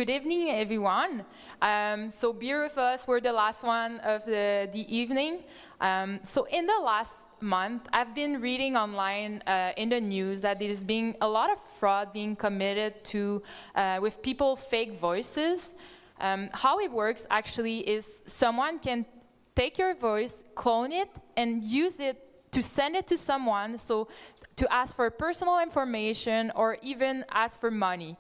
good evening, everyone. So bear with us, we're the last one of the evening. So in the last month, I've been reading online in the news that there's been a lot of fraud being committed to with people fake voices. How it works actually is someone can take your voice, clone it, and use it to send it to someone, so to ask for personal information or even ask for money.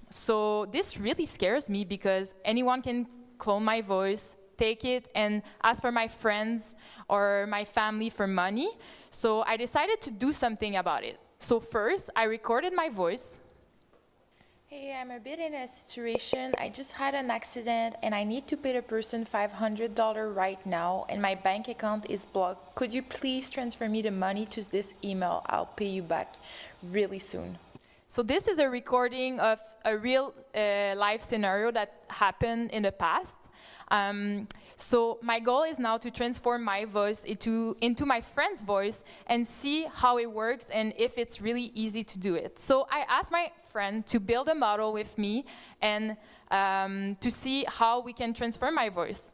So this really scares me because anyone can clone my voice, take it, and ask for my friends or my family for money. So I decided to do something about it. So first, I recorded my voice. Hey, I'm a bit in a situation. I just had an accident and I need to pay the person $500 right now and my bank account is blocked. Could you please transfer me the money to this email? I'll pay you back really soon. So this is a recording of a real life scenario that happened in the past. So my goal is now to transform my voice into my friend's voice and see how it works and if it's really easy to do it. So I asked my friend to build a model with me and to see how we can transform my voice.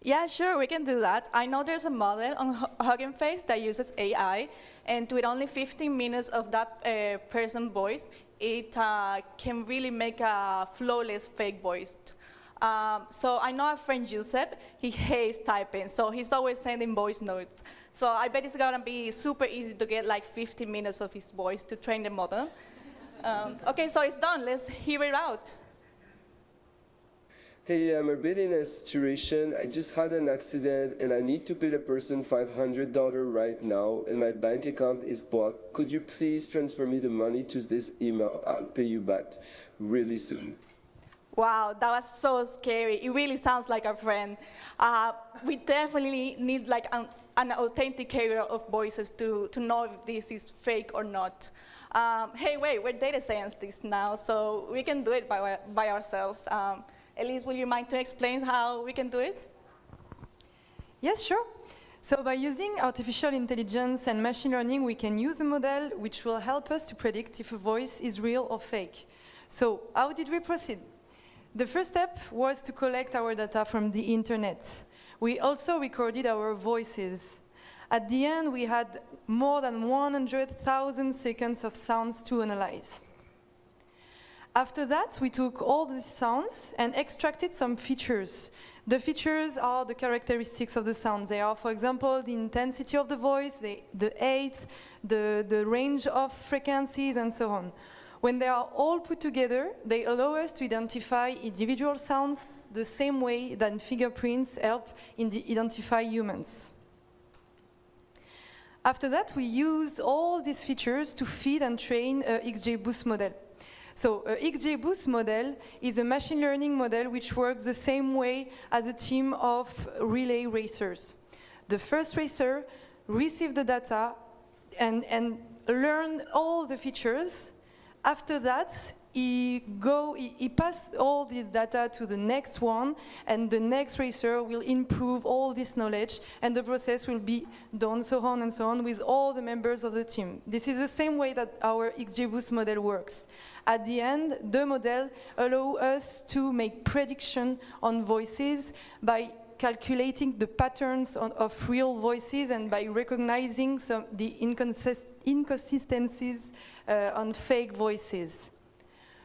Yeah, sure, we can do that. I know there's a model on Hugging Face that uses AI, and with only 15 minutes of that person's voice, it can really make a flawless fake voice. So I know a friend, Joseph, he hates typing, so he's always sending voice notes. So I bet it's gonna be super easy to get like 15 minutes of his voice to train the model. Okay, so it's done, let's hear it out. Hey, I'm a bit in a situation. I just had an accident and I need to pay the person $500 right now and my bank account is blocked. Could you please transfer me the money to this email? I'll pay you back really soon. Wow, that was so scary. It really sounds like a friend. We definitely need like an authenticator of voices to know if this is fake or not. Hey, wait, we're data scientists now, so we can do it by ourselves. Elise, will you mind to explain how we can do it? Yes, sure. So by using artificial intelligence and machine learning, we can use a model which will help us to predict if a voice is real or fake. So how did we proceed? The first step was to collect our data from the internet. We also recorded our voices. At the end, we had more than 100,000 seconds of sounds to analyze. After that, we took all these sounds and extracted some features. The features are the characteristics of the sound. They are, for example, the intensity of the voice, the height, the range of frequencies, and so on. When they are all put together, they allow us to identify individual sounds the same way that fingerprints help identify humans. After that, we use all these features to feed and train a XGBoost model. So a XGBoost model is a machine learning model which works the same way as a team of relay racers. The first racer receives the data and learn all the features. After that, he passes all this data to the next one, and the next racer will improve all this knowledge, and the process will be done so on with all the members of the team. This is the same way that our XGBoost model works. At the end, the model allows us to make prediction on voices by calculating the patterns of real voices and by recognizing the inconsistencies on fake voices.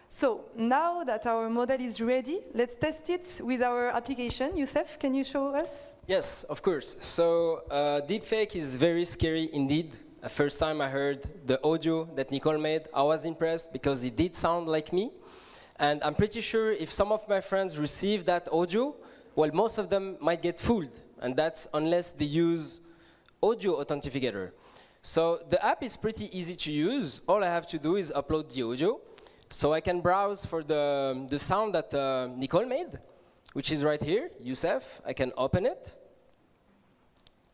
So now that our model is ready, let's test it with our application. Youssef, can you show us? Yes, of course. So deepfake is very scary indeed. The first time I heard the audio that Nicole made, I was impressed because it did sound like me. And I'm pretty sure if some of my friends receive that audio, well, most of them might get fooled. And that's unless they use audio Authenticator. So the app is pretty easy to use. All I have to do is upload the audio. So I can browse for the sound that Nicole made, which is right here, Youssef. I can open it.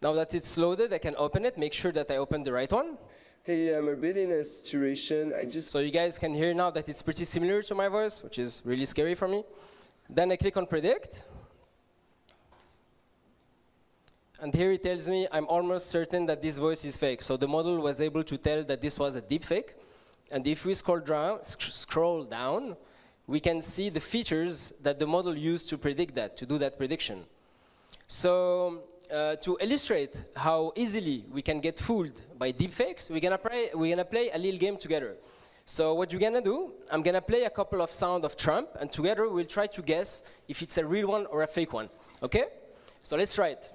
Now that it's loaded, I can open it, make sure that I open the right one. Hey, I'm a bit in a situation. So you guys can hear now that it's pretty similar to my voice, which is really scary for me. Then I click on predict. And here it tells me I'm almost certain that this voice is fake. So the model was able to tell that this was a deep fake. And if we scroll down, we can see the features that the model used to predict that, to do that prediction. So to illustrate how easily we can get fooled by deepfakes, we're gonna play a little game together. So what you're gonna do, I'm gonna play a couple of sounds of Trump, and together we'll try to guess if it's a real one or a fake one, okay? So let's try it.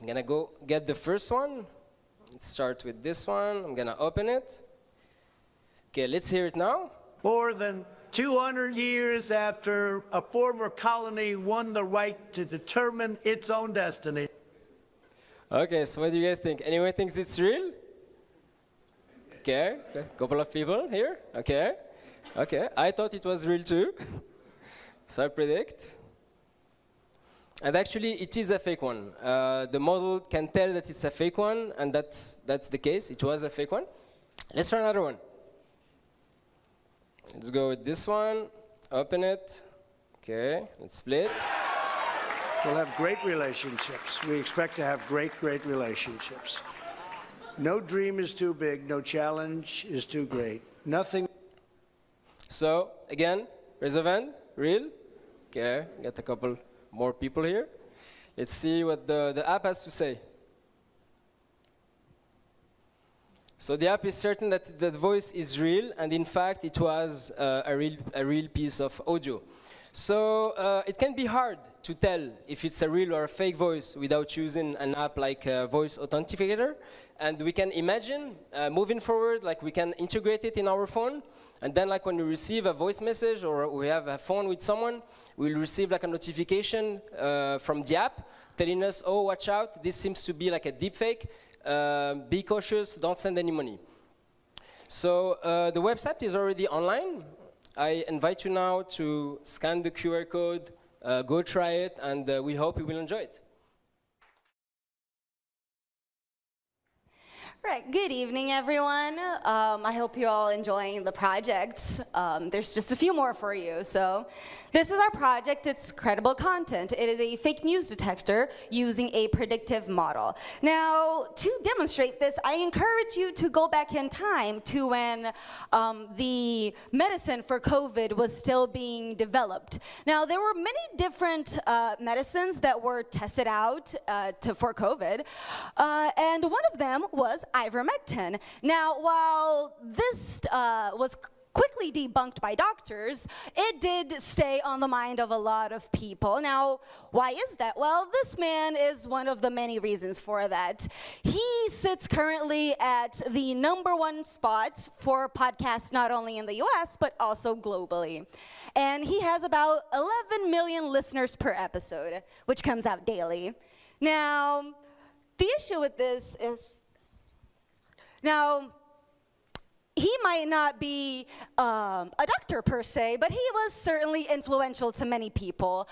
I'm gonna go get the first one. Let's start with this one. I'm gonna open it. Okay, let's hear it now. More than 200 years after a former colony won the right to determine its own destiny. Okay, so what do you guys think? Anyone thinks it's real? Okay, a couple of people here. Okay, okay. I thought it was real too. So I predict. And actually, it is a fake one. The model can tell that it's a fake one, and that's the case. It was a fake one. Let's try another one. Let's go with this one. Open it. Okay, let's split. We'll have great relationships. We expect to have great, great relationships. No dream is too big. No challenge is too great. Nothing. So, again, raise of hand. Real. Okay, got a couple more people here. Let's see what the app has to say. So the app is certain that the voice is real, and in fact, it was a real piece of audio. So it can be hard to tell if it's a real or a fake voice without using an app like Voice Authenticator. And we can imagine moving forward, like we can integrate it in our phone. And then like when we receive a voice message or we have a phone with someone, we'll receive like a notification from the app telling us, oh, watch out, this seems to be like a deepfake. Be cautious, don't send any money. So the website is already online. I invite you now to scan the QR code, go try it, and we hope you will enjoy it. Right, good evening, everyone. I hope you're all enjoying the project. There's just a few more for you. So this is our project. It's credible content. It is a fake news detector using a predictive model. Now, to demonstrate this, I encourage you to go back in time to when the medicine for COVID was still being developed. Now, there were many different medicines that were tested out for COVID, and one of them was ivermectin. Now, while this was quickly debunked by doctors, it did stay on the mind of a lot of people. Now, why is that? Well, this man is one of the many reasons for that. He sits currently at the #1 spot for podcasts not only in the US, but also globally. And he has about 11 million listeners per episode, which comes out daily. Now, the issue with this is, he might not be a doctor per se, but he was certainly influential to many people.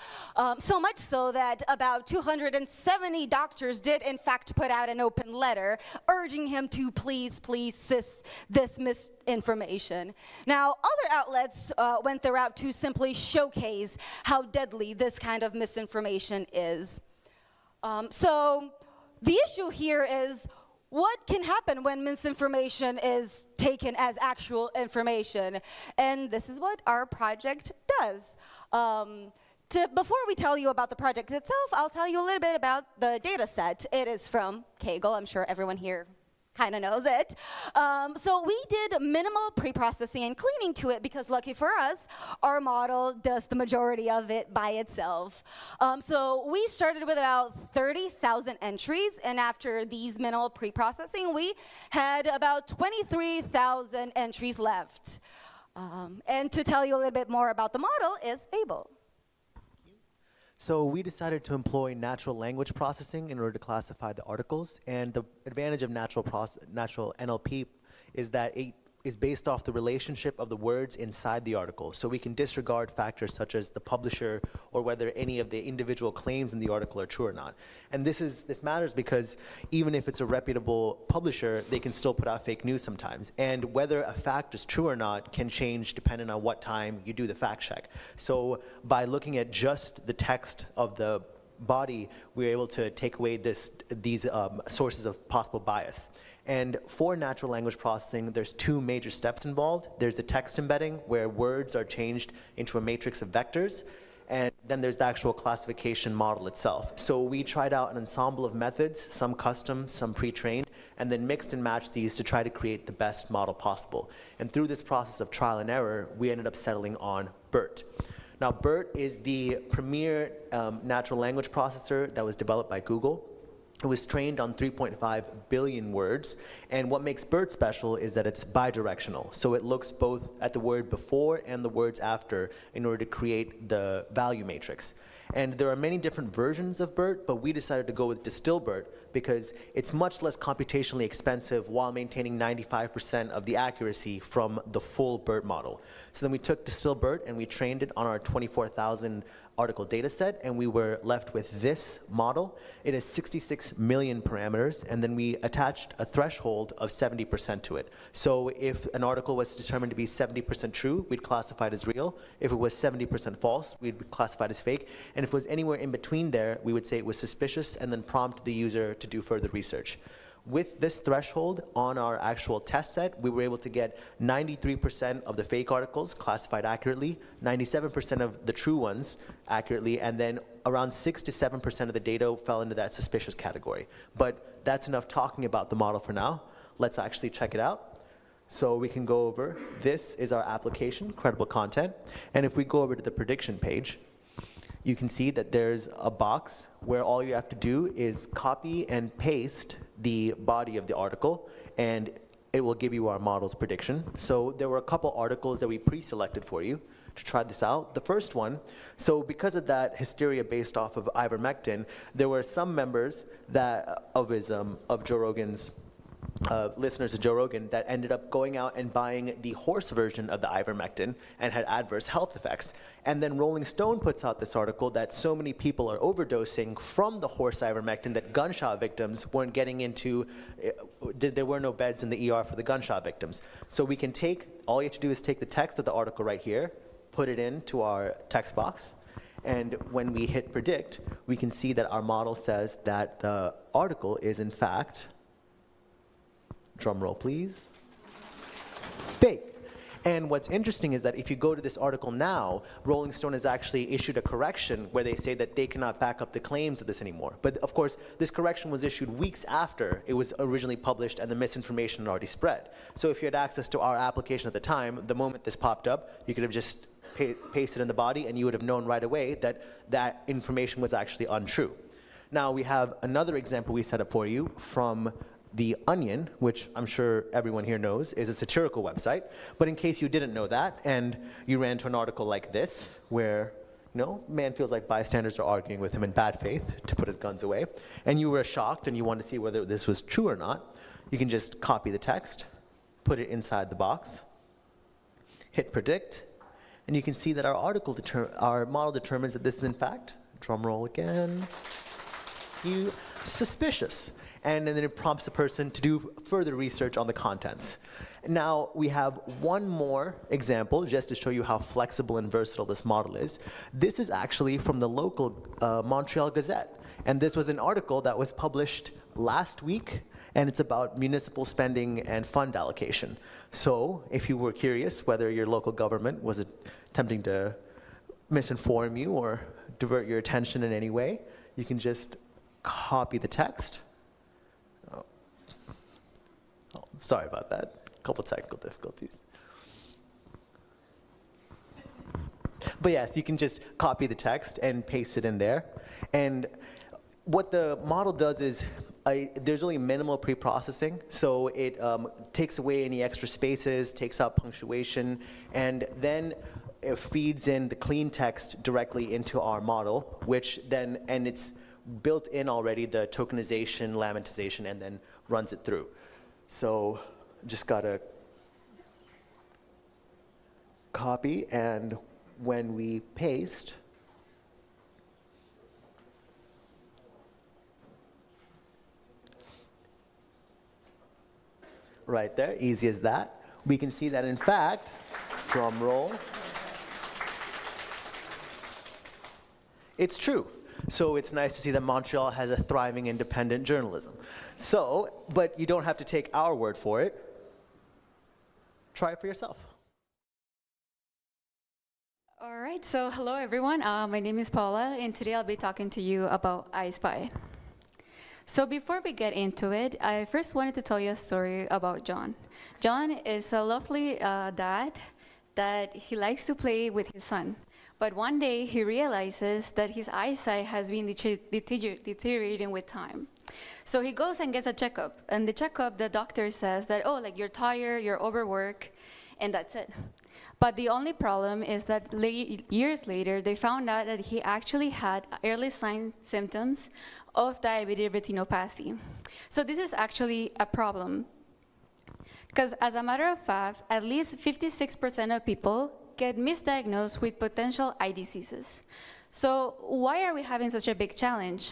So much so that about 270 doctors did in fact put out an open letter urging him to please cease this misinformation. Now, other outlets went their route to simply showcase how deadly this kind of misinformation is. So the issue here is, what can happen when misinformation is taken as actual information? And this is what our project does. Before we tell you about the project itself, I'll tell you a little bit about the data set. It is from Kaggle. I'm sure everyone here kind of knows it. So we did minimal pre-processing and cleaning to it because, lucky for us, our model does the majority of it by itself. So we started with about 30,000 entries, and after these minimal pre-processing, we had about 23,000 entries left. And to tell you a little bit more about the model is Abel. So we decided to employ natural language processing in order to classify the articles. And the advantage of natural NLP is that it is based off the relationship of the words inside the article. So we can disregard factors such as the publisher or whether any of the individual claims in the article are true or not. And this matters because even if it's a reputable publisher, they can still put out fake news sometimes. And whether a fact is true or not can change depending on what time you do the fact check. So by looking at just the text of the body, we're able to take away these sources of possible bias. And for natural language processing, there's two major steps involved. There's the text embedding, where words are changed into a matrix of vectors, and then there's the actual classification model itself. So we tried out an ensemble of methods, some custom, some pre-trained, and then mixed and matched these to try to create the best model possible. And through this process of trial and error, we ended up settling on BERT. Now, BERT is the premier natural language processor that was developed by Google. It was trained on 3.5 billion words, and what makes BERT special is that it's bidirectional. So it looks both at the word before and the words after in order to create the value matrix. And there are many different versions of BERT, but we decided to go with DistillBERT because it's much less computationally expensive while maintaining 95% of the accuracy from the full BERT model. So then we took DistillBERT and we trained it on our 24,000 article data set, and we were left with this model. It has 66 million parameters, and then we attached a threshold of 70% to it. So if an article was determined to be 70% true, we'd classify it as real. If it was 70% false, we'd classify it as fake. And if it was anywhere in between there, we would say it was suspicious and then prompt the user to do further research. With this threshold on our actual test set, we were able to get 93% of the fake articles classified accurately, 97% of the true ones accurately, and then around 6 to 7% of the data fell into that suspicious category. But that's enough talking about the model for now. Let's actually check it out. So we can go over, this is our application, credible content. And if we go over to the prediction page, you can see that there's a box where all you have to do is copy and paste the body of the article, and it will give you our model's prediction. So there were a couple articles that we pre-selected for you to try this out. The first one, so because of that hysteria based off of ivermectin, there were some members that of Joe Rogan's listeners of Joe Rogan that ended up going out and buying the horse version of the ivermectin and had adverse health effects. And then Rolling Stone puts out this article that so many people are overdosing from the horse ivermectin that gunshot victims weren't getting into, there were no beds in the ER for the gunshot victims. So we can take, all you have to do is take the text of the article right here, put it into our text box, and when we hit predict, we can see that our model says that the article is in fact, drum roll please, fake. And what's interesting is that if you go to this article now, Rolling Stone has actually issued a correction where they say that they cannot back up the claims of this anymore. But of course, this correction was issued weeks after it was originally published and the misinformation had already spread. So if you had access to our application at the time, the moment this popped up, you could have just pasted in the body and you would have known right away that that information was actually untrue. Now we have another example we set up for you from The Onion, which I'm sure everyone here knows is a satirical website, but in case you didn't know that and you ran to an article like this where, you know, man feels like bystanders are arguing with him in bad faith to put his guns away, and you were shocked and you wanted to see whether this was true or not, you can just copy the text, put it inside the box, hit predict, and you can see that our model determines that this is in fact, drum roll again, suspicious. And then it prompts the person to do further research on the contents. Now, we have one more example just to show you how flexible and versatile this model is. This is actually from the local Montreal Gazette. And this was an article that was published last week, and it's about municipal spending and fund allocation. So if you were curious whether your local government was attempting to misinform you or divert your attention in any way, you can just copy the text. Oh, sorry about that. A couple technical difficulties. But yes, you can just copy the text and paste it in there. And what the model does is there's only minimal pre-processing, so it takes away any extra spaces, takes out punctuation, and then it feeds in the clean text directly into our model, which then, and it's built in already the tokenization, lemmatization, and then runs it through. So just gotta copy, and when we paste, right there, easy as that, we can see that in fact, drum roll, it's true. So it's nice to see that Montreal has a thriving independent journalism. So, but you don't have to take our word for it. Try it for yourself. All right, so hello everyone. My name is Paula, and today I'll be talking to you about EyeSpy. So before we get into it, I first wanted to tell you a story about John. John is a lovely dad that he likes to play with his son. But one day he realizes that his eyesight has been deteriorating with time. So he goes and gets a checkup. And the checkup, the doctor says that, oh, like you're tired, you're overworked, and that's it. But the only problem is that years later, they found out that he actually had early symptoms of diabetic retinopathy. So this is actually a problem. Because as a matter of fact, at least 56% of people get misdiagnosed with potential eye diseases. So why are we having such a big challenge?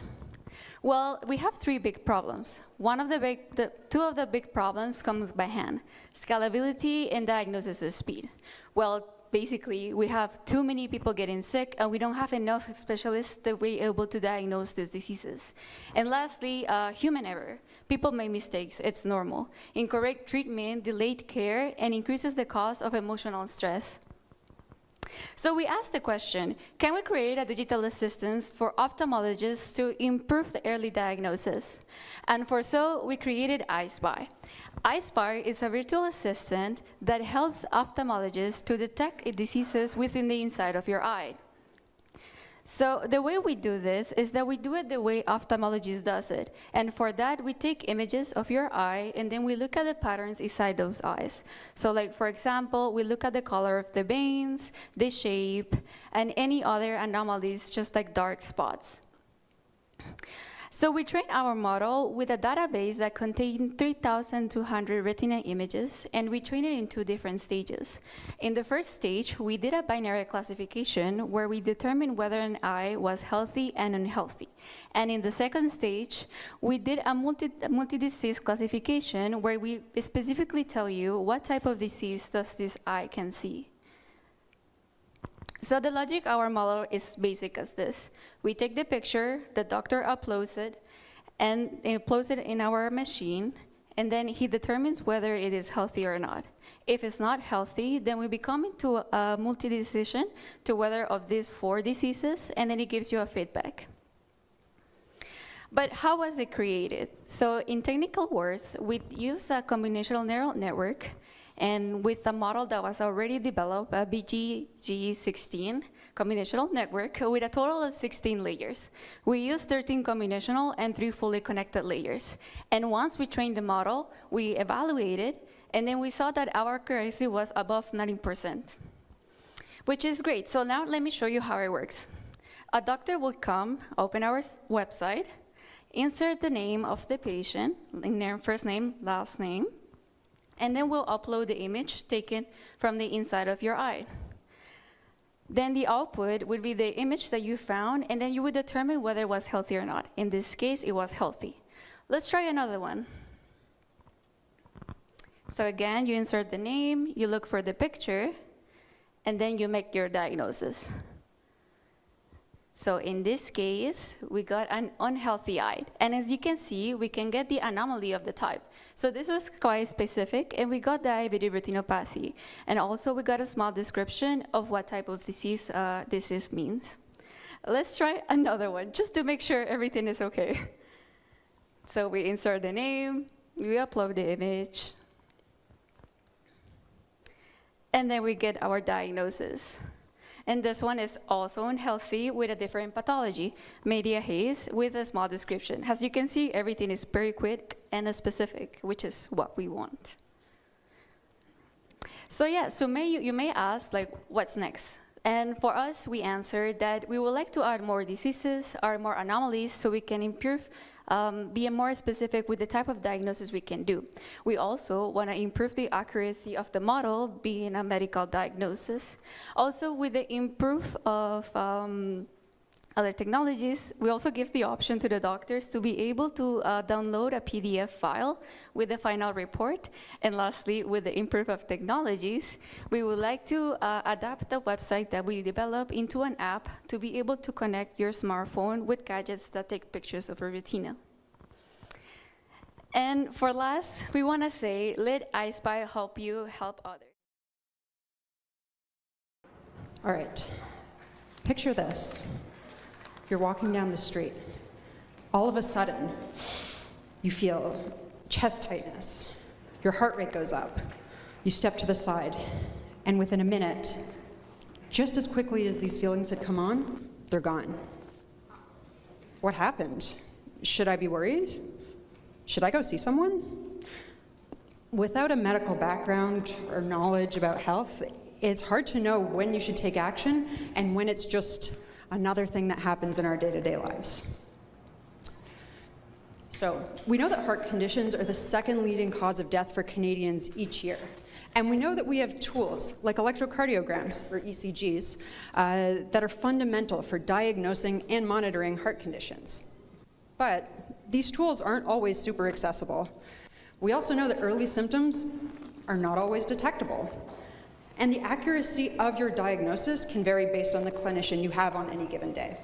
Well, we have three big problems. Two of the big problems comes by hand: scalability and diagnosis speed. Well, basically, we have too many people getting sick, and we don't have enough specialists that we're able to diagnose these diseases. And lastly, human error. People make mistakes, it's normal. Incorrect treatment, delayed care, and increases the cost of emotional stress. So we asked the question, can we create a digital assistant for ophthalmologists to improve the early diagnosis? And for so, we created EyeSpy. EyeSpy is a virtual assistant that helps ophthalmologists to detect diseases within the inside of your eye. So the way we do this is that we do it the way ophthalmologist does it. And for that, we take images of your eye, and then we look at the patterns inside those eyes. So like, for example, we look at the color of the veins, the shape, and any other anomalies, just like dark spots. So we train our model with a database that contains 3,200 retina images, and we train it in two different stages. In the first stage, we did a binary classification where we determined whether an eye was healthy and unhealthy. And in the second stage, we did a multi-disease classification where we specifically tell you what type of disease does this eye can see. So the logic of our model is basic as this. We take the picture, the doctor uploads it, and uploads it in our machine, and then he determines whether it is healthy or not. If it's not healthy, then we become into a multi-decision to whether of these 4 diseases, and then it gives you a feedback. But how was it created? So in technical words, we use a combinational neural network, and with a model that was already developed, a BGG16 combinational network with a total of 16 layers. We used 13 combinational and 3 fully connected layers. And once we trained the model, we evaluated, and then we saw that our accuracy was above 90%, which is great. So now let me show you how it works. A doctor will come, open our website, insert the name of the patient, in their first name, last name, and then we'll upload the image taken from the inside of your eye. Then the output would be the image that you found, and then you would determine whether it was healthy or not. In this case, it was healthy. Let's try another one. So again, you insert the name, you look for the picture, and then you make your diagnosis. So in this case, we got an unhealthy eye. And as you can see, we can get the anomaly of the type. So this was quite specific, and we got diabetic retinopathy. And also we got a small description of what type of disease this means. Let's try another one, just to make sure everything is okay. So we insert the name, we upload the image, and then we get our diagnosis. And this one is also unhealthy with a different pathology, media haze with a small description. As you can see, everything is very quick and specific, which is what we want. So yeah, so you may ask, like, what's next? And for us, we answered that we would like to add more diseases, add more anomalies, so we can improve, be more specific with the type of diagnosis we can do. We also want to improve the accuracy of the model, being a medical diagnosis. Also, with the improve of other technologies, we also give the option to the doctors to be able to download a PDF file with the final report. And lastly, with the improvement of technologies, we would like to adapt the website that we develop into an app to be able to connect your smartphone with gadgets that take pictures of your retina. And for last, we want to say, let EyeSpy help you help others. All right, picture this. You're walking down the street. All of a sudden, you feel chest tightness. Your heart rate goes up. You step to the side, and within a minute, just as quickly as these feelings had come on, they're gone. What happened? Should I be worried? Should I go see someone? Without a medical background or knowledge about health, it's hard to know when you should take action and when it's just another thing that happens in our day-to-day lives. So we know that heart conditions are the second leading cause of death for Canadians each year. And we know that we have tools like electrocardiograms, or ECGs, that are fundamental for diagnosing and monitoring heart conditions. But these tools aren't always super accessible. We also know that early symptoms are not always detectable. And the accuracy of your diagnosis can vary based on the clinician you have on any given day.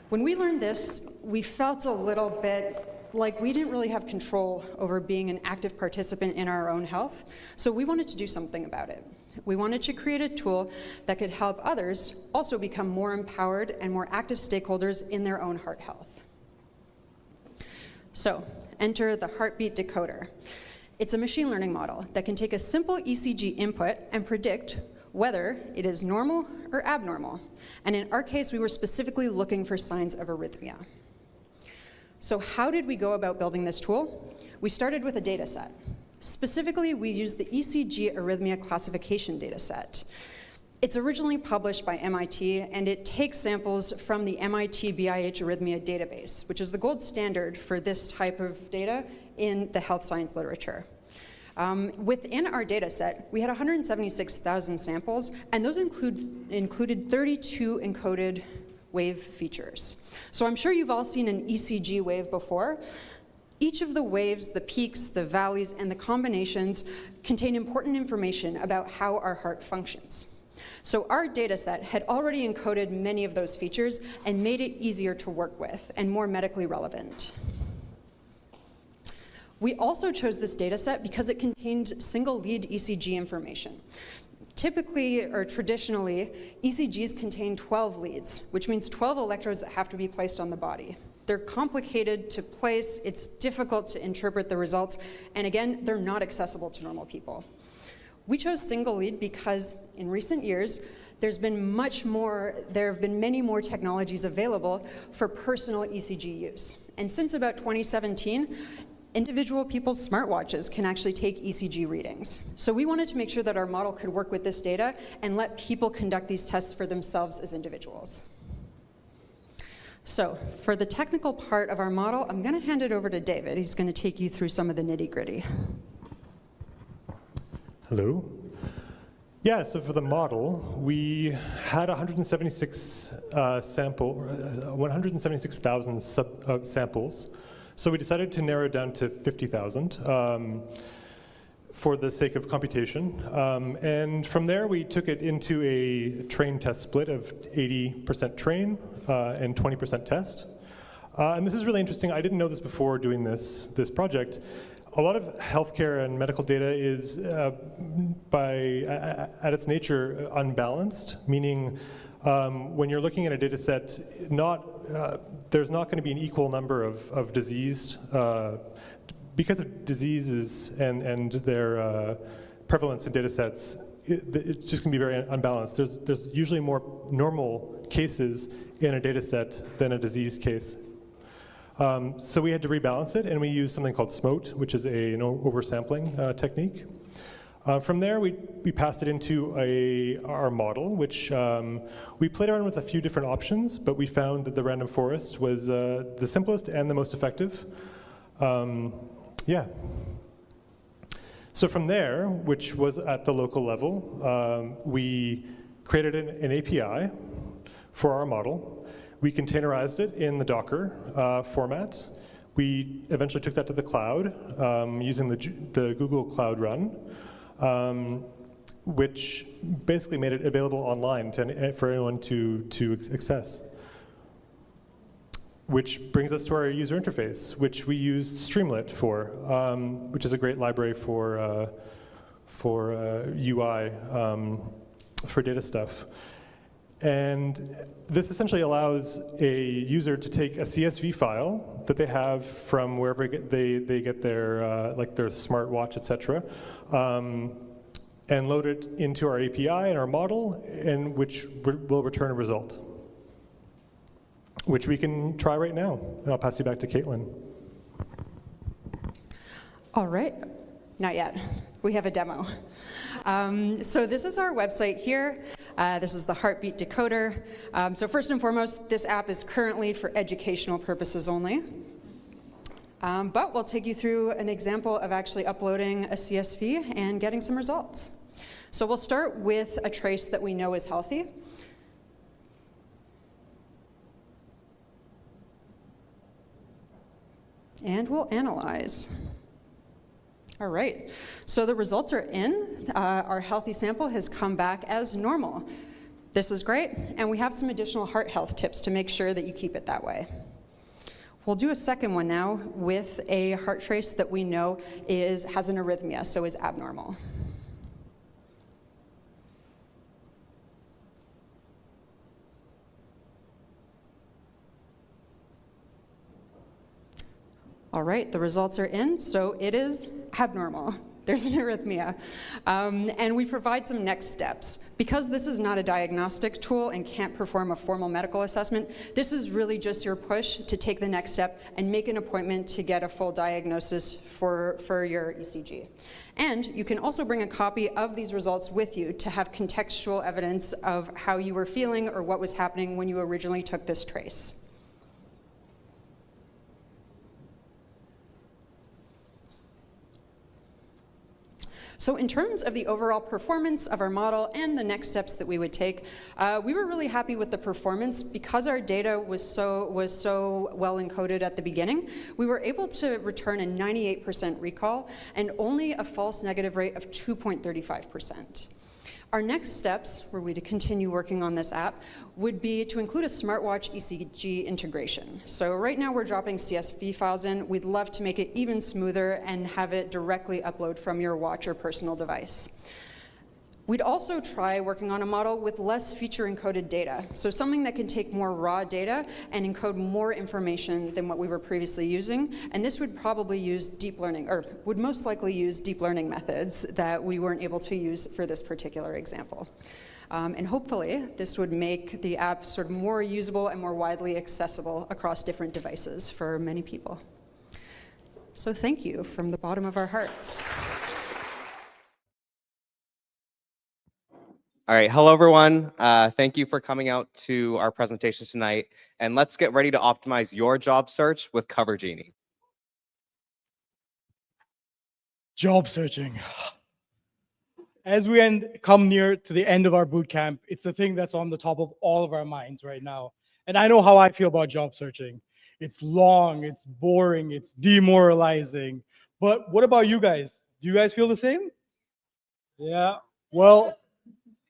When we learned this, we felt a little bit like we didn't really have control over being an active participant in our own health, so we wanted to do something about it. We wanted to create a tool that could help others also become more empowered and more active stakeholders in their own heart health. So, enter the Heartbeatdecoder. It's a machine learning model that can take a simple ECG input and predict whether it is normal or abnormal. And in our case, we were specifically looking for signs of arrhythmia. So how did we go about building this tool? We started with a data set. Specifically, we used the ECG arrhythmia classification data set. It's originally published by MIT, and it takes samples from the MIT BIH arrhythmia database, which is the gold standard for this type of data in the health science literature. Within our data set, we had 176,000 samples, and those included 32 encoded wave features. So I'm sure you've all seen an ECG wave before. Each of the waves, the peaks, the valleys, and the combinations contain important information about how our heart functions. So our data set had already encoded many of those features and made it easier to work with and more medically relevant. We also chose this data set because it contained single lead ECG information. Typically, or traditionally, ECGs contain 12 leads, which means 12 electrodes that have to be placed on the body. They're complicated to place, it's difficult to interpret the results, and again, they're not accessible to normal people. We chose single lead because in recent years, there have been many more technologies available for personal ECG use. And since about 2017, individual people's smartwatches can actually take ECG readings. So we wanted to make sure that our model could work with this data and let people conduct these tests for themselves as individuals. So for the technical part of our model, I'm going to hand it over to David. He's going to take you through some of the nitty-gritty. Hello. Yeah, so for the model, we had 176,000 samples. So we decided to narrow it down to 50,000 for the sake of computation. And from there, we took it into a train test split of 80% train and 20% test. And this is really interesting. I didn't know this before doing this project. A lot of healthcare and medical data is, at its nature, unbalanced, meaning when you're looking at a data set, there's not going to be an equal number of diseased, because of diseases and their prevalence in data sets, it's just going to be very unbalanced. There's usually more normal cases in a data set than a disease case. So we had to rebalance it, and we used something called SMOTE, which is an oversampling technique. From there, we passed it into our model, which we played around with a few different options, but we found that the random forest was the simplest and the most effective. Yeah. So from there, which was at the local level, we created an API for our model, We containerized it in the Docker format. We eventually took that to the cloud using the Google Cloud Run, which basically made it available online for anyone to access. Which brings us to our user interface, which we use Streamlit for, which is a great library for UI for data stuff. And this essentially allows a user to take a CSV file that they have from wherever they get their like their smartwatch, etc., and load it into our API and our model, and which will return a result, which we can try right now. And I'll pass you back to Caitlin. All right, not yet. We have a demo. So this is our website here. This is the Heartbeatdecoder. So first and foremost, this app is currently for educational purposes only. But we'll take you through an example of actually uploading a CSV and getting some results. So we'll start with a trace that we know is healthy. And we'll analyze. All right, so the results are in. Our healthy sample has come back as normal. This is great, and we have some additional heart health tips to make sure that you keep it that way. We'll do a second one now with a heart trace that we know has an arrhythmia, so is abnormal. All right, the results are in, so it is abnormal. There's an arrhythmia. And we provide some next steps. Because this is not a diagnostic tool and can't perform a formal medical assessment, this is really just your push to take the next step and make an appointment to get a full diagnosis for your ECG. And you can also bring a copy of these results with you to have contextual evidence of how you were feeling or what was happening when you originally took this trace. So in terms of the overall performance of our model and the next steps that we would take, we were really happy with the performance. Because our data was so well encoded at the beginning, we were able to return a 98% recall and only a false negative rate of 2.35%. Our next steps, were we to continue working on this app, would be to include a smartwatch ECG integration. So right now we're dropping CSV files in. We'd love to make it even smoother and have it directly upload from your watch or personal device. We'd also try working on a model with less feature-encoded data, so something that can take more raw data and encode more information than what we were previously using, and this would probably use deep learning, or would most likely use deep learning methods that we weren't able to use for this particular example. And hopefully, this would make the app sort of more usable and more widely accessible across different devices for many people. So thank you from the bottom of our hearts. All right, hello everyone. Thank you for coming out to our presentation tonight. And let's get ready to optimize your job search with Cover Genie. Job searching. As we come near to the end of our boot camp, it's the thing that's on the top of all of our minds right now. And I know how I feel about job searching. It's long, it's boring, it's demoralizing. But what about you guys? Do you guys feel the same? Yeah, well,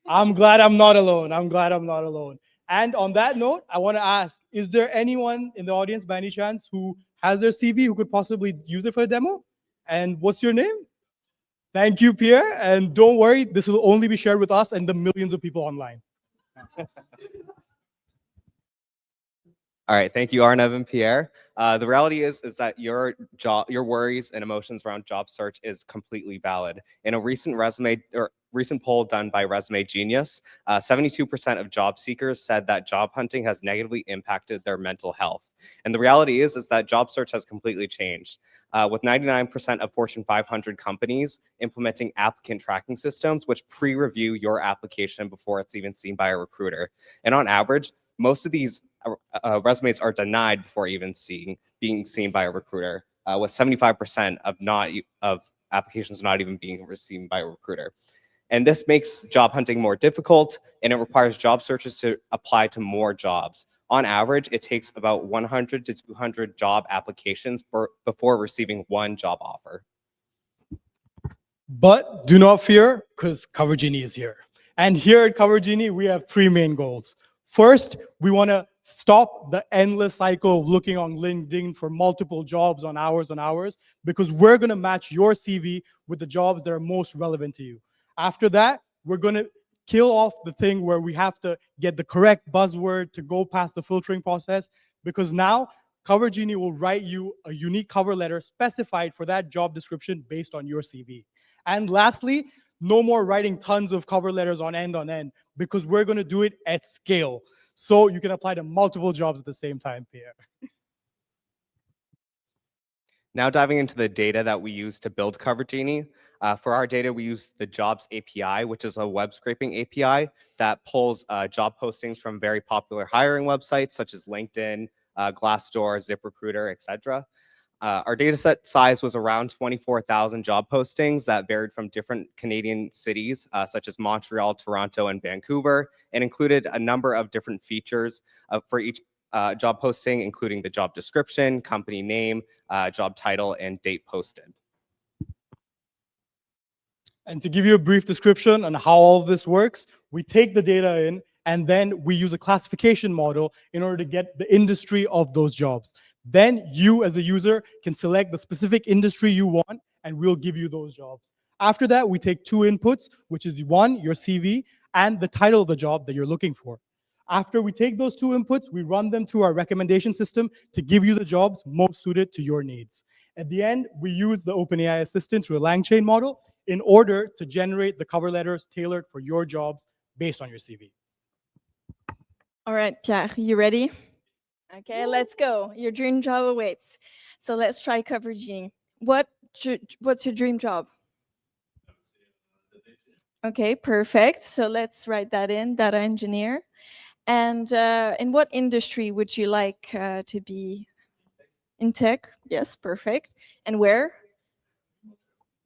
I'm glad I'm not alone. I'm glad I'm not alone. And on that note, I want to ask, is there anyone in the audience by any chance who has their CV who could possibly use it for a demo? And what's your name? Thank you, Pierre. And don't worry, this will only be shared with us and the millions of people online. All right, thank you, Arnav and Pierre. The reality is that your worries and emotions around job search is completely valid. In a recent poll done by Resume Genius, 72% of job seekers said that job hunting has negatively impacted their mental health. And the reality is that job search has completely changed, with 99% of Fortune 500 companies implementing applicant tracking systems, which pre-review your application before it's even seen by a recruiter. And on average, most of these resumes are denied before even being seen by a recruiter, with 75% of applications not even being received by a recruiter. And this makes job hunting more difficult, and it requires job searchers to apply to more jobs. On average, it takes about 100 to 200 job applications before receiving one job offer. But do not fear, because Cover Genie is here. And here at Cover Genie, we have three main goals. First, we want to stop the endless cycle of looking on LinkedIn for multiple jobs on hours, because we're going to match your CV with the jobs that are most relevant to you. After that, we're going to kill off the thing where we have to get the correct buzzword to go past the filtering process, because now Cover Genie will write you a unique cover letter specified for that job description based on your CV. And lastly, no more writing tons of cover letters on end, because we're going to do it at scale. So you can apply to multiple jobs at the same time, Pierre. Now diving into the data that we use to build Cover Genie. For our data, we use the Jobs API, which is a web scraping API that pulls job postings from very popular hiring websites such as LinkedIn, Glassdoor, ZipRecruiter, etc. Our data set size was around 24,000 job postings that varied from different Canadian cities, such as Montreal, Toronto, and Vancouver, and included a number of different features for each job posting, including the job description, company name, job title, and date posted. And to give you a brief description on how all of this works, we take the data in, and then we use a classification model in order to get the industry of those jobs. Then you as a user can select the specific industry you want, and we'll give you those jobs. After that, we take two inputs, which is one, your CV, and the title of the job that you're looking for. After we take those two inputs, we run them through our recommendation system to give you the jobs most suited to your needs. At the end, we use the OpenAI assistant through a LangChain model in order to generate the cover letters tailored for your jobs based on your CV. All right, Pierre, you ready? Okay, let's go. Your dream job awaits. So let's try Cover Genie. What's your dream job? Okay, perfect. So let's write that in, data engineer. And in what industry would you like to be? In tech? Yes, perfect. And where?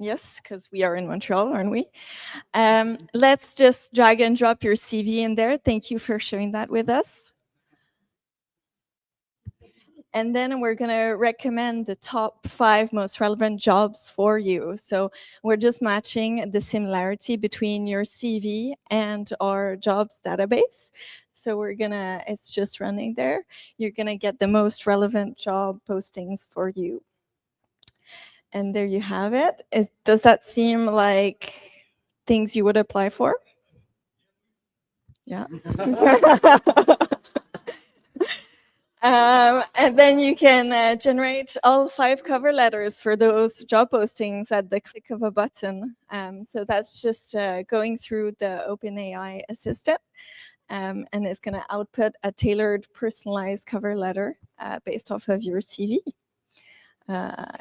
Yes, because we are in Montreal, aren't we? Let's just drag and drop your CV in there. Thank you for sharing that with us. And then we're going to recommend the top 5 most relevant jobs for you. So we're just matching the similarity between your CV and our jobs database. So it's just running there. You're going to get the most relevant job postings for you. And there you have it. Does that seem like things you would apply for? Yeah. And then you can generate all 5 cover letters for those job postings at the click of a button. So that's just going through the OpenAI assistant. And it's going to output a tailored, personalized cover letter based off of your CV.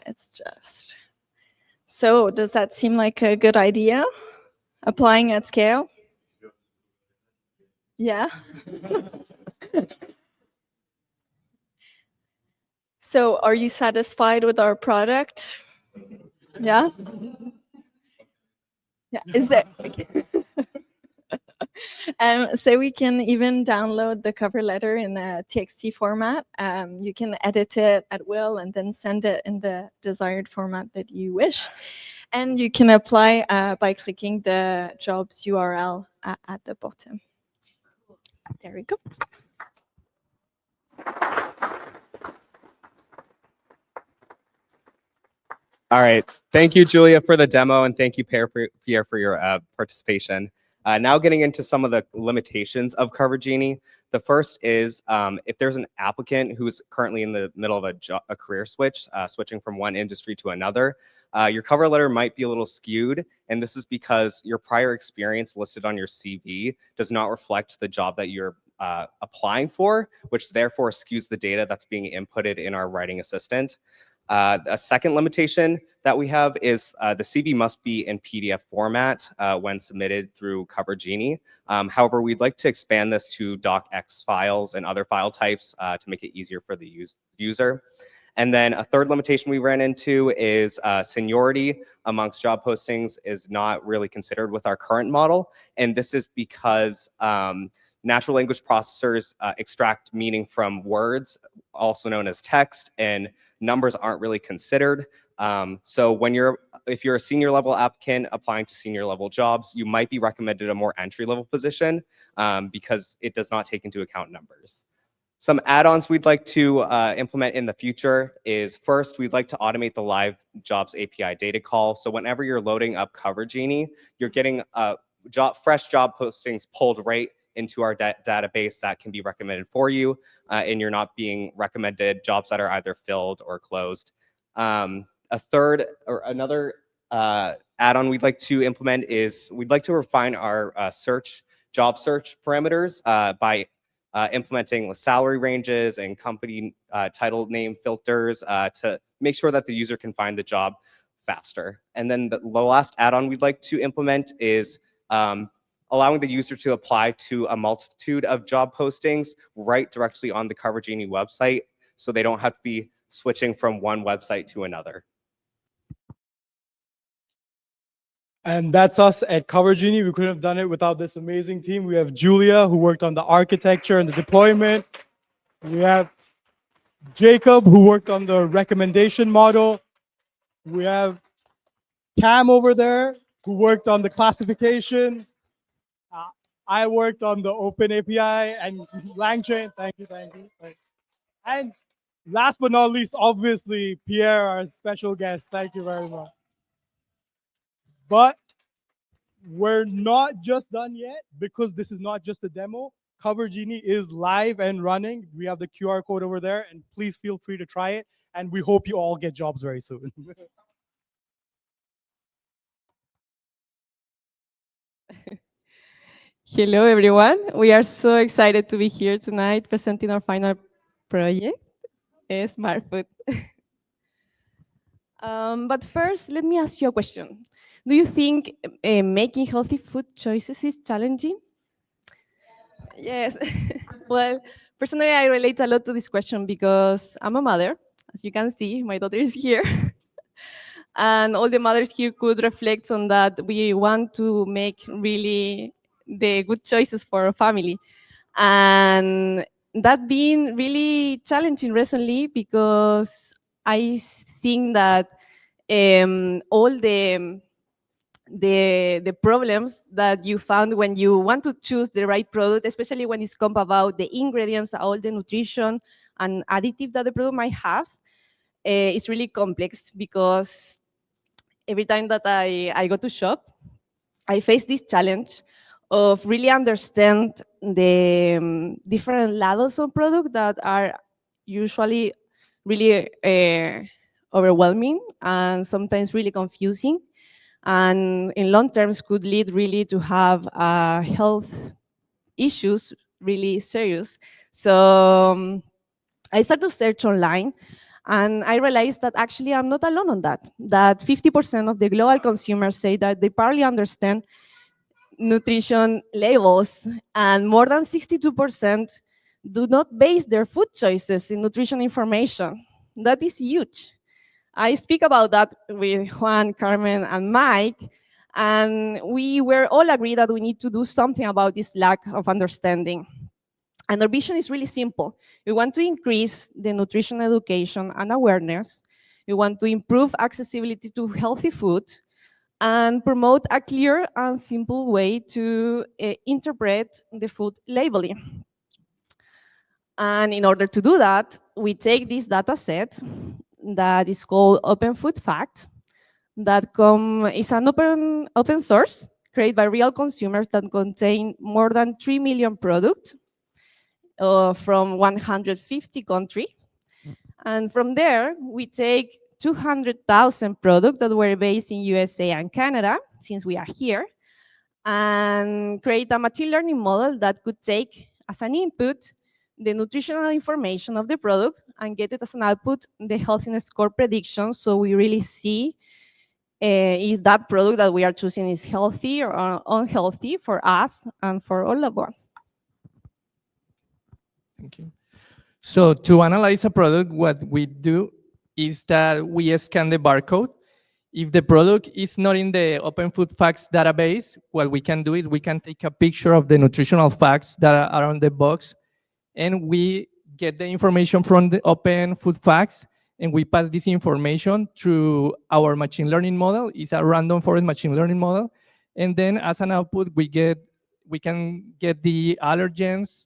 It's just... So does that seem like a good idea? Applying at scale? Yeah. So are you satisfied with our product? Yeah? Yeah, is there? Okay. So we can even download the cover letter in a TXT format. You can edit it at will and then send it in the desired format that you wish. And you can apply by clicking the jobs URL at the bottom. There we go. All right. Thank you, Julia, for the demo, and thank you, Pierre, for your participation. Now getting into some of the limitations of Cover Genie. The first is if there's an applicant who's currently in the middle of a career switch, switching from one industry to another, your cover letter might be a little skewed, and this is because your prior experience listed on your CV does not reflect the job that you're applying for, which therefore skews the data that's being inputted in our writing assistant. A second limitation that we have is the CV must be in PDF format when submitted through Cover Genie. However, we'd like to expand this to docx files and other file types to make it easier for the user. And then a third limitation we ran into is seniority amongst job postings is not really considered with our current model. And this is because Natural language processors extract meaning from words, also known as text, and numbers aren't really considered. So if you're a senior level applicant applying to senior level jobs, you might be recommended a more entry level position because it does not take into account numbers. Some add-ons we'd like to implement in the future is, first, we'd like to automate the live jobs API data call. So whenever you're loading up Cover Genie, you're getting fresh job postings pulled right into our database that can be recommended for you, and you're not being recommended jobs that are either filled or closed. Another add-on we'd like to implement is we'd like to refine our job search parameters by implementing salary ranges and company title name filters to make sure that the user can find the job faster. And then the last add-on we'd like to implement is allowing the user to apply to a multitude of job postings right directly on the Cover Genie website, so they don't have to be switching from one website to another. And that's us at Cover Genie. We couldn't have done it without this amazing team. We have Julia, who worked on the architecture and the deployment. We have Jacob, who worked on the recommendation model. We have Cam over there, who worked on the classification. I worked on the open API and LangChain. Thank you. And last but not least, obviously, Pierre, our special guest. Thank you very much. But we're not just done yet, because this is not just a demo. Cover Genie is live and running. We have the QR code over there, and please feel free to try it. And we hope you all get jobs very soon. Hello, everyone. We are so excited to be here tonight presenting our final project, Smart Food. But first, let me ask you a question. Do you think making healthy food choices is challenging? Yes. Well, personally, I relate a lot to this question because I'm a mother. As you can see, my daughter is here. And all the mothers here could reflect on that. We want to make really the good choices for our family. And that been really challenging recently because I think that all the problems that you found when you want to choose the right product, especially when it's come about the ingredients, all the nutrition and additive that the product might have, it's really complex because every time that I go to shop, I face this challenge of really understand the different levels of product that are usually really overwhelming and sometimes really confusing, and in long terms could lead really to have health issues really serious. So I started to search online, and I realized that actually I'm not alone on that. That 50% of the global consumers say that they barely understand nutrition labels, and more than 62% do not base their food choices in nutrition information. That is huge. I speak about that with Juan, Carmen, and Mike, and we were all agreed that we need to do something about this lack of understanding. And our vision is really simple. We want to increase the nutrition education and awareness. We want to improve accessibility to healthy food and promote a clear and simple way to interpret the food labeling. And in order to do that, we take this data set that is called Open Food Fact, that is an open source created by real consumers that contain more than 3 million products from 150 countries. And from there, we take 200,000 products that were based in USA and Canada, since we are here, and create a machine learning model that could take as an input the nutritional information of the product and get it as an output the healthiness score prediction, so we really see if that product that we are choosing is healthy or unhealthy for us and for all loved ones. Thank you. So to analyze a product, what we do is that we scan the barcode If the product is not in the Open Food Facts database, what we can do is we can take a picture of the nutritional facts that are on the box, and we get the information from the Open Food Facts, and we pass this information through our machine learning model. It's a random forest machine learning model. And then as an output, we can get the allergens,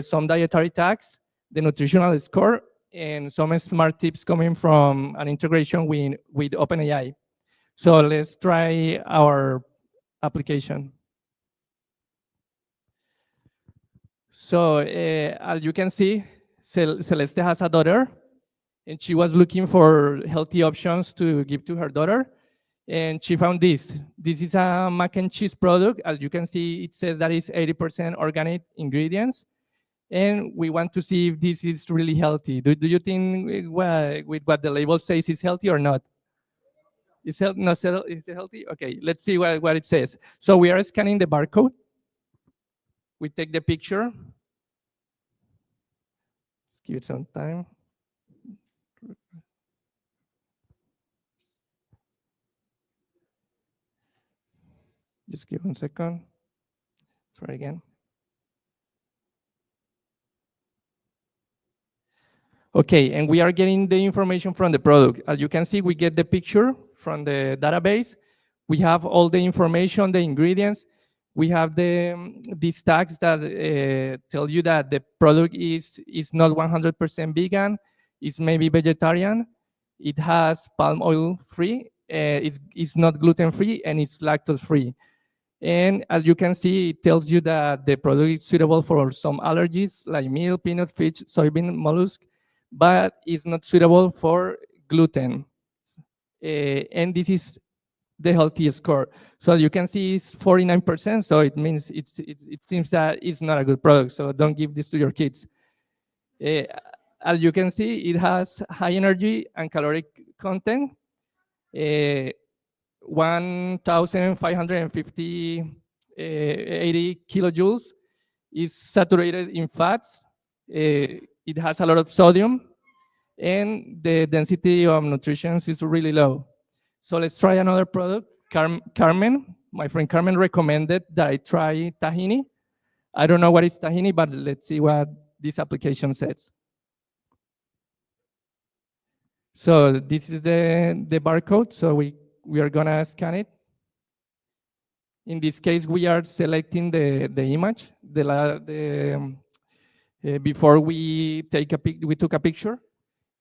some dietary tags, the nutritional score, and some smart tips coming from an integration with OpenAI. So let's try our application. So as you can see, Celeste has a daughter, and she was looking for healthy options to give to her daughter, and she found this. This is a mac and cheese product. As you can see, it says that it's 80% organic ingredients, and we want to see if this is really healthy. Do you think with what the label says is healthy or not? Is it healthy? Okay, let's see what it says. So we are scanning the barcode. We take the picture. Let's give it some time. Just give 1 second. Try again. Okay, and we are getting the information from the product. As you can see, we get the picture from the database. We have all the information, the ingredients. We have these tags that tell you that the product is not 100% vegan, it's maybe vegetarian, it has palm oil free, it's not gluten free, and it's lactose free. And as you can see, it tells you that the product is suitable for some allergies like milk, peanut, fish, soybean, mollusk, but it's not suitable for gluten. And this is the healthy score. So you can see it's 49%, so it means it seems that it's not a good product, so don't give this to your kids. As you can see, it has high energy and caloric content, 1,550 80 kilojoules. Is saturated in fats. It has a lot of sodium, and the density of nutrition is really low. So let's try another product. Carmen, my friend Carmen recommended that I try tahini. I don't know what is tahini, but let's see what this application says. So this is the barcode. So we are gonna scan it. In this case, we are selecting the image. Before we took a picture.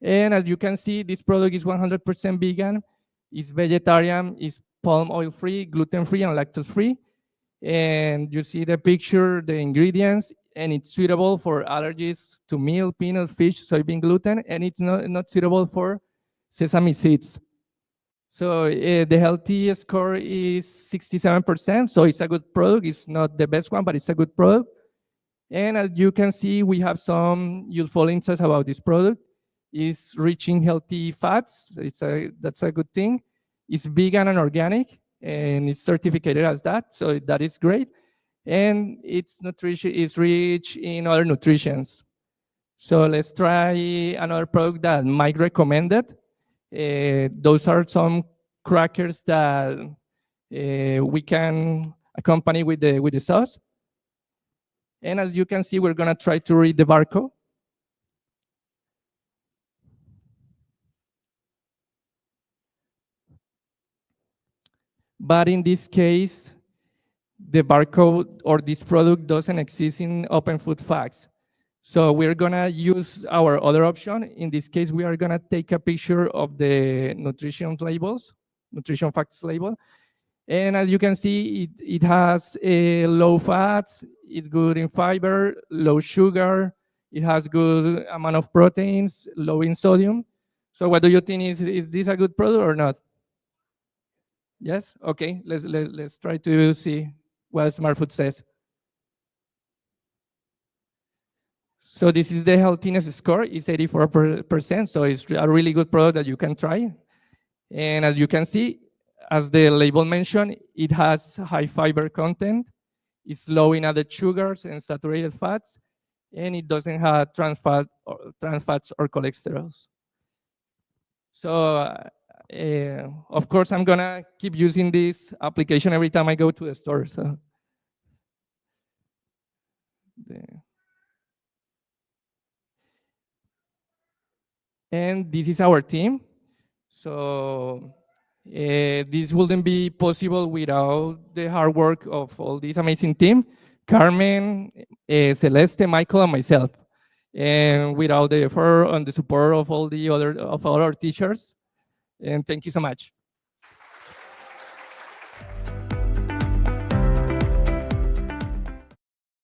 And as you can see, this product is 100% vegan, is vegetarian, is palm oil free, gluten free, and lactose free. And you see the picture, the ingredients, and it's suitable for allergies to milk, peanut, fish, soybean gluten, and it's not suitable for sesame seeds. So the healthy score is 67%, so it's a good product. It's not the best one, but it's a good product. And as you can see, we have some useful insights about this product. It's rich in healthy fats. That's a good thing. It's vegan and organic, and it's certificated as that, so that is great. And its nutrition is rich in other nutrients. So let's try another product that Mike recommended. Those are some crackers that we can accompany with the sauce. And as you can see, we're gonna try to read the barcode. But in this case, the barcode or this product doesn't exist in Open Food Facts. So we're gonna use our other option. In this case, we are gonna take a picture of the nutrition labels, nutrition facts label. And as you can see, it has low fats, it's good in fiber, low sugar, it has good amount of proteins, low in sodium. So what do you think, is this a good product or not? Yes? Okay, let's try to see what SmartFood says. So this is the healthiness score, it's 84%, so it's a really good product that you can try. And as you can see, as the label mentioned, it has high fiber content, it's low in added sugars and saturated fats, and it doesn't have trans fats or cholesterols. So Of course, I'm gonna keep using this application every time I go to the store. So, and this is our team. So this wouldn't be possible without the hard work of all this amazing team, Carmen, Celeste, Michael, and myself. And without the effort and the support of all our teachers. And thank you so much.